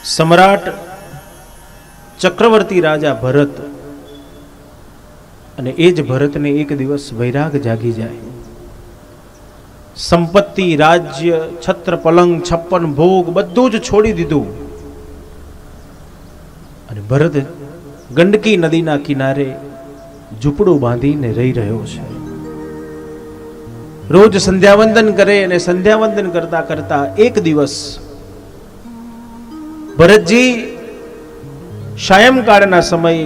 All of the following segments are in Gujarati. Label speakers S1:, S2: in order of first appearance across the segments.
S1: सम्राट चक्रवर्ती राजा भरत અને એ જ ભરતને એક દિવસ વૈરાગ જાગી જાય. સંપત્તિ, રાજ્ય, છત્ર પલંગ, 56 ભોગ બધું જ છોડી દીધું અને ભરત ગંડકી નદીના કિનારે ઝૂંપડું બાંધીને રહી રહ્યો છે. રોજ સંધ્યાવંદન કરે અને સંધ્યાવંદન કરતા કરતા એક દિવસ ભરતજી સાયંકાળના સમયે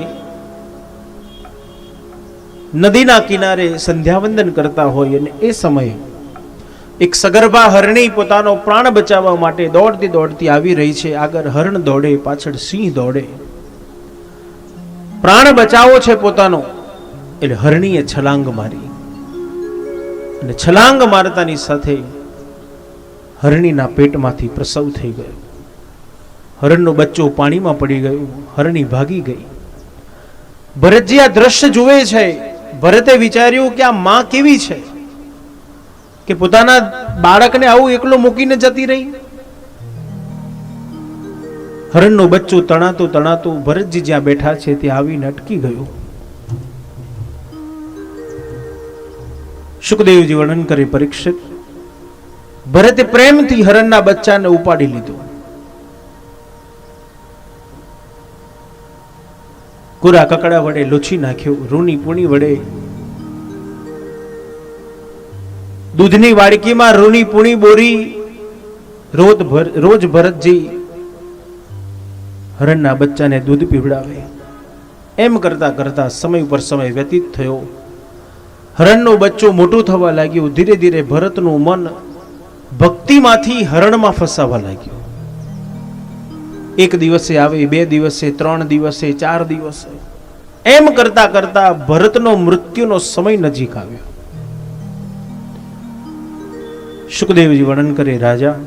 S1: નદીના કિનારે સંધ્યાવંદન કરતા હોય અને એ સમયે એક સગર્ભા હરણી પોતાનો પ્રાણ બચાવવા માટે દોડતી દોડતી આવી રહી છે. આગળ હરણ દોડે, પાછળ સિંહ દોડે. પ્રાણ બચાવો છે પોતાનો, એટલે હરણીએ છલાંગ મારી અને છલાંગ મારતાની સાથે હરણીના પેટમાંથી પ્રસવ થઈ ગયો. હરણનું બચ્ચું પાણીમાં પડી ગયું, હરણી ભાગી ગઈ. ભરતજી આ દ્રશ્ય જુએ છે. ભરતે વિચાર્યું કે આ માં કેવી છે કે પોતાના બાળકને આવું એકલું મૂકીને જતી રહી. હરણનું બચ્ચું તણાતું તણાતું ભરતજી જ્યાં બેઠા છે ત્યાં આવીને અટકી ગયું. સુખદેવજી વર્ણન કરે, પરીક્ષિત, ભરતે પ્રેમથી હરણના બચ્ચાને ઉપાડી લીધું. કુરા કકડા વડે લૂછી નાખ્યું, રૂની પૂણી વડે દૂધની વાડકીમાં રૂની પૂણી બોરી રોજ ભરતજી હરણના બચ્ચાને દૂધ પીવડાવે. એમ કરતા કરતા સમય ઉપર સમય વ્યતીત થયો. હરણનું બચ્ચું મોટું થવા લાગ્યું. ધીરે ધીરે ભરતનું મન ભક્તિમાંથી હરણમાં ફસાવા લાગ્યું. એક દિવસે આવે, 2 દિવસે, 3 દિવસે, 4 દિવસે, એમ કરતા કરતા ભરતનો મૃત્યુનો સમય નજીક આવ્યો. સુખદેવજી વર્ણન કરે, રાજા,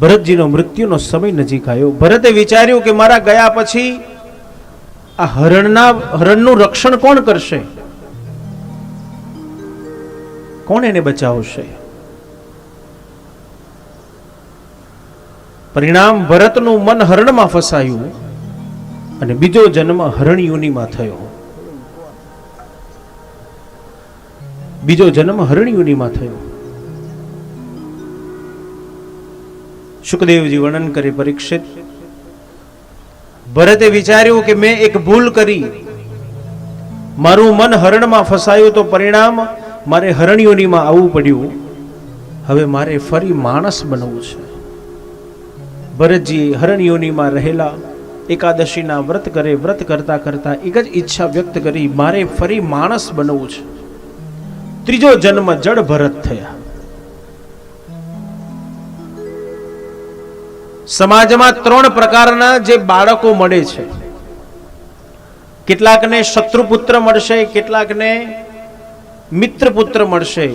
S1: ભરતજીનો મૃત્યુનો સમય નજીક આવ્યો. ભરતે વિચાર્યું કે મારા ગયા પછી આ હરણનું રક્ષણ કોણ કરશે, કોણ એને બચાવશે? પરિણામ, ભરતનું મન હરણમાં ફસાયું અને બીજો જન્મ હરણ યોનિમાં થયો. બીજો જન્મ હરણ યોનિમાં થયો. સુખદેવજી વર્ણન કરે, પરીક્ષિત, ભરતે વિચાર્યું કે મેં એક ભૂલ કરી, મારું મન હરણમાં ફસાયું તો પરિણામ મારે હરણયોનીમાં આવવું પડ્યું. હવે મારે ફરી માણસ બનવું છે. ભરતજી હરણયોનીમાં રહેલા એકાદશીના વ્રત કરે. વ્રત કરતા કરતા એક જ ઈચ્છા વ્યક્ત કરી, મારે ફરી માણસ બનવું છે. ત્રીજો જન્મ જડ ભરત થયા. સમાજમાં 3 પ્રકારના જે બાળકો મળે છે. કેટલાકને શત્રુપુત્ર મળશે, કેટલાકને મિત્ર પુત્ર મળશે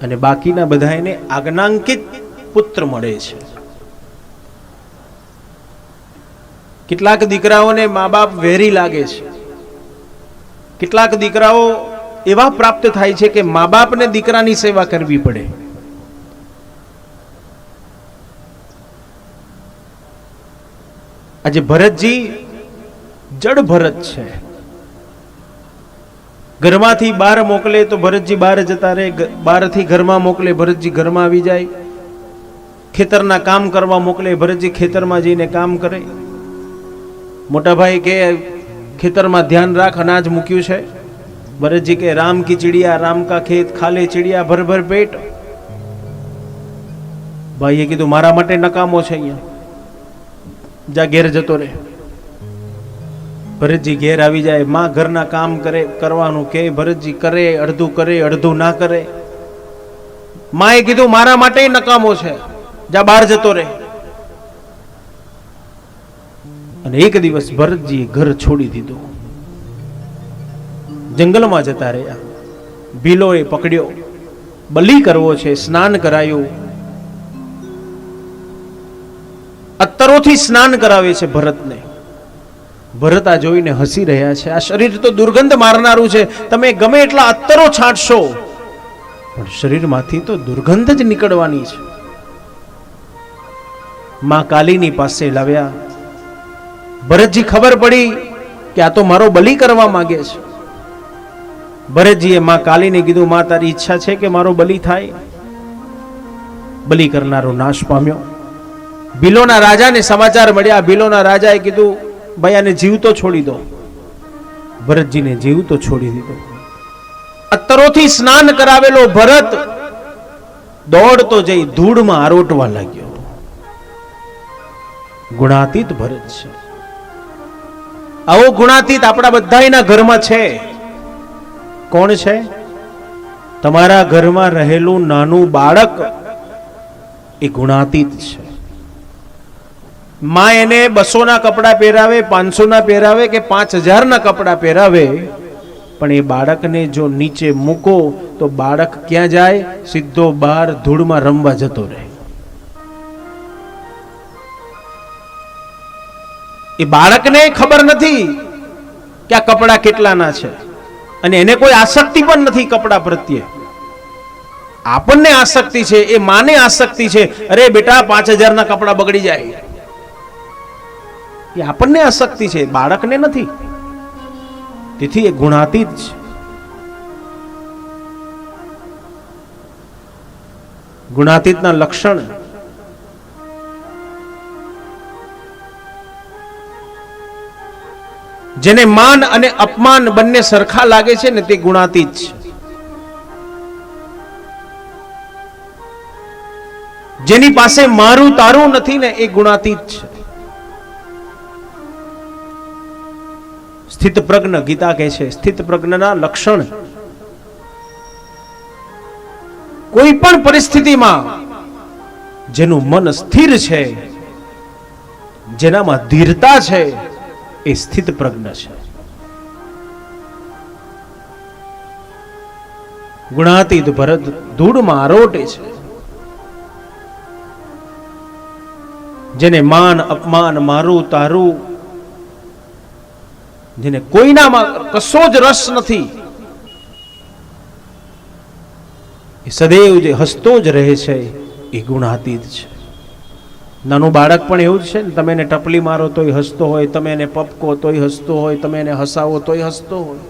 S1: અને બાકીના બધાને આજ્ઞાંકિત પુત્ર મળે છે. કેટલાક દીકરાઓને મા બાપ વેરી લાગે છે. કેટલાક દીકરાઓ એવા પ્રાપ્ત થાય છે કે મા બાપને દીકરાની સેવા કરવી પડે. આજે ભરતજી જડ ભરત છે. ઘરમાંથી બહાર મોકલે તો ભરતજી બહાર જતા રહે, બહારથી ઘરમાં મોકલે ભરતજી ઘરમાં આવી જાય. ખેતરના કામ કરવા મોકલે, ભરતજી ખેતરમાં જઈને કામ કરે. મોટા ભાઈ કે ખેતરમાં ધ્યાન રાખ, અનાજ મૂક્યું છે. ભરતજી કે રામ કી ચિડિયા રામ કા ખેત, ખાલે ચિડિયા ભર ભર પેટ. ભાઈએ કીધું મારા માટે નકામો છે, અહીંયા જા ઘેર જતો રહે. ભરતજી ઘેર આવી જાય, માં ઘરના કામ કરવાનું કે ભરતજી કરે, અડધું કરે, અડધું ના કરે. માએ કીધું મારા માટે નકામો છે, જા બહાર જતો રહે. અને એક દિવસ ભરતજી ઘર છોડી દીધું, જંગલમાં જતા રહ્યા. ભીલોએ પકડ્યો, બલિ કરવો છે, સ્નાન કરાયું. અત્તરોથી સ્નાન કરાવે છે ભરતને. ભરત આ જોઈને હસી રહ્યા છે. આ શરીર તો દુર્ગંધ મારનારું છે, તમે ગમે એટલા અત્તરો છાંટશો પણ શરીરમાંથી તો દુર્ગંધ જ નીકળવાની છે. માં કાલીની પાસે લાવ્યા. ભરતજી ખબર પડી કે આ તો મારો બલિ કરવા માંગે છે. ભરતજીએ માં કાલીને કીધું, માં તારી ઈચ્છા છે કે મારો બલિ થાય? બલિ કરનારો નાશ પામ્યો. ભીલોના રાજાને સમાચાર મળ્યા. ભીલોના રાજાએ કીધું, ભાઈ આને જીવતો છોડી દો. ભરતજીને જીવતો છોડી દીધો. અત્તરોથી સ્નાન કરાવેલો ભરત દોડતો જઈ ધૂળમાં આરોટવા લાગ્યો. ગુણાતીત ભરત છે. આવો ગુણાતીત આપણા બધાના ઘરમાં છે. કોણ છે? તમારા ઘરમાં રહેલું નાનું બાળક એ ગુણાતીત છે. માં એને 200 ના કપડા પહેરાવે, 500 ના પહેરાવે કે 5000 ના કપડા પહેરાવે, પણ એ બાળકને જો નીચે મૂકો તો બાળક ક્યાં જાય? સીધો બહાર ધૂળમાં રમવા જતો રહે. એ બાળકને ખબર નથી કે આ કપડા કેટલાના છે, અને એને કોઈ આસક્તિ પણ નથી કપડા પ્રત્યે. આપણને આસક્તિ છે, એ માને આસક્તિ છે. અરે બેટા 5000 ના કપડા બગડી જાય, એ આપણને આસક્તિ છે, બાળકને નથી. તેથી એ ગુણાતીત છે. ગુણાતીતના લક્ષણ જેને માન અને અપમાન બંને સરખા લાગે છે ને તે ગુણાતીત છે. જેની પાસે મારું તારું નથી ને એ ગુણાતીત છે. સ્થિત પ્રજ્ઞ, ગીતા કહે છે, સ્થિત પ્રજ્ઞના લક્ષણ કોઈ પણ પરિસ્થિતિમાં જેનું મન સ્થિર છે, જેનામાં ધીરતા છે, એ સ્થિત પ્રજ્ઞ છે. ગુણાતીત ભરત ધૂળમાં આરોટે છે. જેને માન અપમાન, મારું તારું, જેને કોઈનામાં કશો જ રસ નથી, એ સદૈવ જે હસતો જ રહે છે એ ગુણાતીત છે. નાનું બાળક પણ એવું જ છે ને, તમે એને ટપલી મારો તોય હસતો હોય, તમે એને પપકો તોય હસતો હોય, તમે એને હસાવો તોય હસતો હોય.